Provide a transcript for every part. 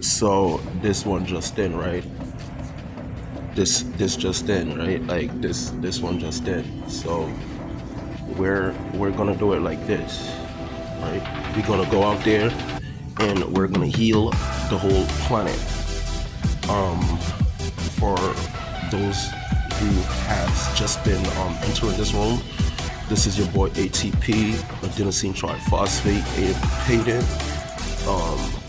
So this one just in, right? This just in, right? Like this one just in. So we're gonna do it like this, right? We're gonna go out there and we're gonna heal the whole planet. For those who has just been entering this room, this is your boy ATP, adenosine triphosphate, Aidenthepayden.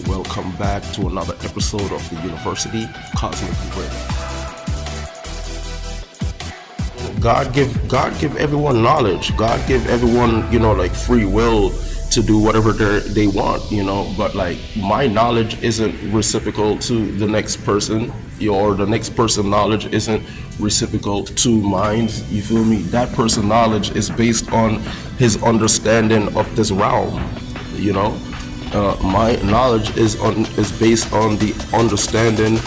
Welcome back to another episode of the University Cosmic Awareness. God give everyone knowledge. God give everyone, like free will to do whatever they want, but like my knowledge isn't reciprocal to the next person, or the next person knowledge isn't reciprocal to mine. You feel me? That person knowledge is based on his understanding of this realm, my knowledge is based on the understanding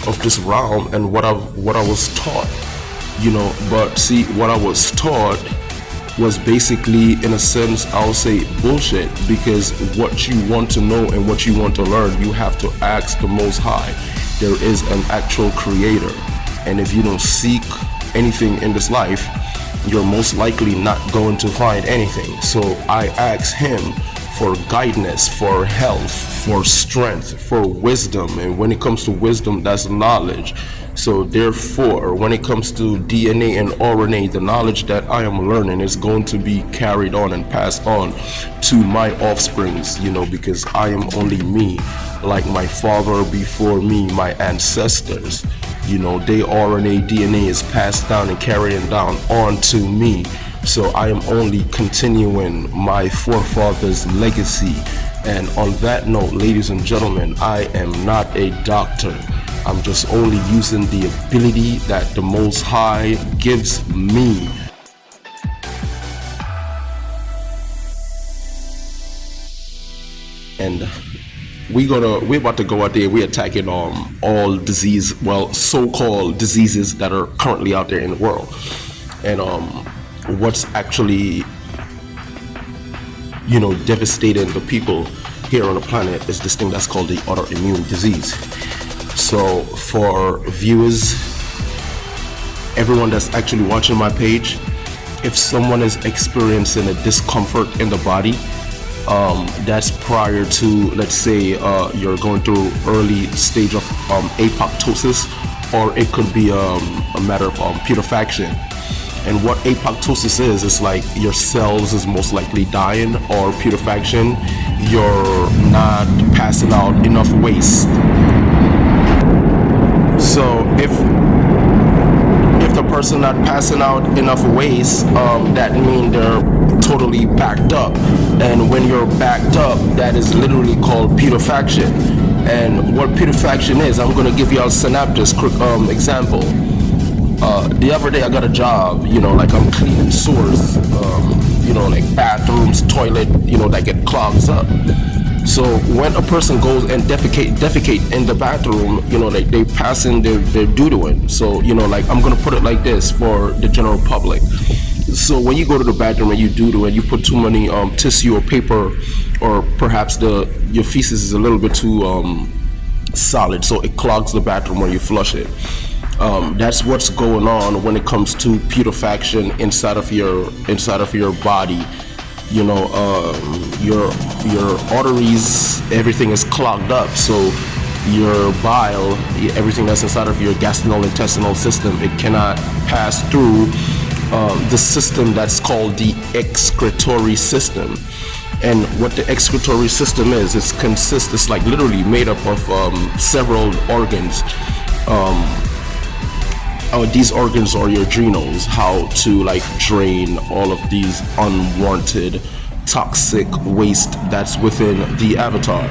of this realm and what I was taught, but see, what I was taught was basically, in a sense, I'll say bullshit, because what you want to know and what you want to learn, you have to ask the Most High. There is an actual creator, and if you don't seek anything in this life, you're most likely not going to find anything. So I ask him for guidance, for health, for strength, for wisdom, and when it comes to wisdom, that's knowledge. So therefore, when it comes to DNA and RNA, the knowledge that I am learning is going to be carried on and passed on to my offsprings, because I am only me, like my father before me, my ancestors. Their RNA, DNA is passed down and carrying down onto me. So I am only continuing my forefathers' legacy. And on that note, ladies and gentlemen, I am not a doctor. I'm just only using the ability that the Most High gives me. And we're about to go out there. We're attacking all disease, so-called diseases that are currently out there in the world. And what's actually devastating the people here on the planet is this thing that's called the autoimmune disease. So for viewers, everyone that's actually watching my page, if someone is experiencing a discomfort in the body, that's prior to, let's say, you're going through early stage of apoptosis, or it could be a matter of putrefaction. And what apoptosis is, it's like your cells is most likely dying, or putrefaction, you're not passing out enough waste. So if the person not passing out enough waste, that means they're totally backed up. And when you're backed up, that is literally called putrefaction. And what putrefaction is, I'm going to give you a synopsis example. The other day I got a job, like I'm cleaning sewers, like bathrooms, toilet, that get clogs up. So when a person goes and defecate in the bathroom, like they passing their doo-dooing. So, like I'm gonna put it like this for the general public. So when you go to the bathroom and you doo-doo and you put too many tissue or paper, or perhaps your feces is a little bit too solid, so it clogs the bathroom when you flush it. That's what's going on when it comes to putrefaction inside of your body. Your arteries, everything is clogged up. So your bile, everything that's inside of your gastrointestinal system, it cannot pass through the system that's called the excretory system. And what the excretory system is, it's like literally made up of several organs. These organs are your adrenals, how to like drain all of these unwanted toxic waste that's within the avatar.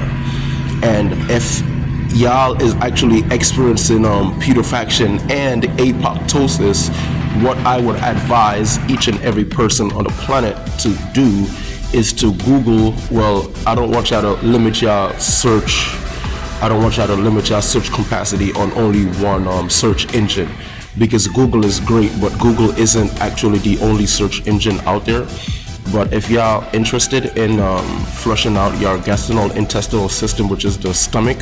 And if y'all is actually experiencing putrefaction and apoptosis, what I would advise each and every person on the planet to do is to Google. I don't want y'all to limit y'all search. I don't want y'all to limit y'all search capacity on only one search engine, because Google is great, but Google isn't actually the only search engine out there. But if y'all interested in flushing out your gastrointestinal system, which is the stomach,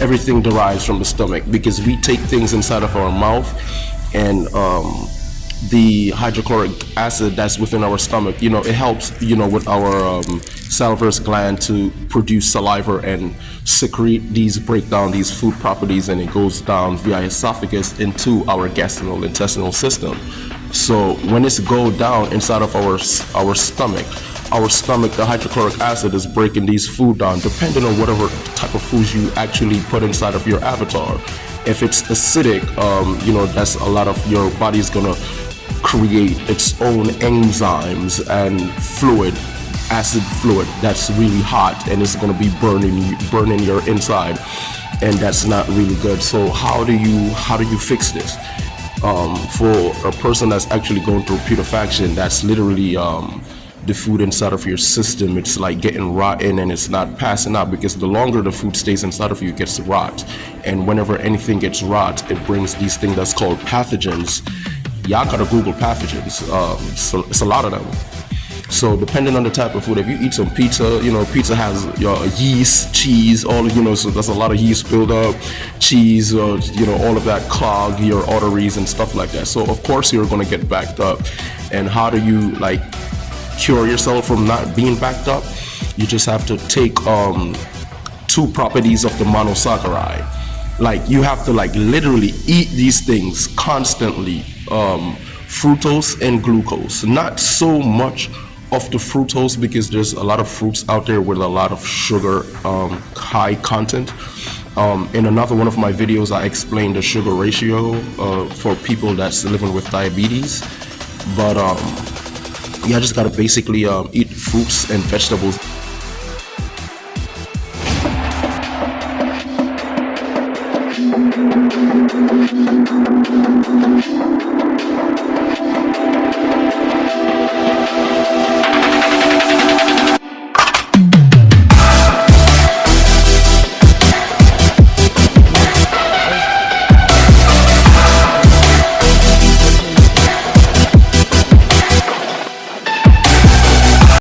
everything derives from the stomach, because we take things inside of our mouth, and the hydrochloric acid that's within our stomach, it helps, with our salivary gland to produce saliva and secrete break down these food properties, and it goes down via esophagus into our gastrointestinal system. So when it's go down inside of our stomach, the hydrochloric acid is breaking these food down, depending on whatever type of foods you actually put inside of your avatar. If it's acidic, that's a lot of your body's gonna create its own enzymes and acid fluid that's really hot, and it's gonna be burning your inside, and that's not really good. So how do you fix this? For a person that's actually going through putrefaction, that's literally the food inside of your system, it's like getting rotten and it's not passing out, because the longer the food stays inside of you, it gets rot. And whenever anything gets rot, it brings these things that's called pathogens. Y'all gotta Google pathogens. So it's a lot of them. So depending on the type of food, if you eat some pizza, pizza has your yeast, cheese, all, so there's a lot of yeast build up, cheese, all of that clog your arteries and stuff like that. So of course you're gonna get backed up. And how do you cure yourself from not being backed up? You just have to take two properties of the monosaccharide. You have to literally eat these things constantly, fructose and glucose. Not so much of the fructose, because there's a lot of fruits out there with a lot of sugar, high content. In another one of my videos, I explained the sugar ratio for people that's living with diabetes. But you just gotta basically eat fruits and vegetables.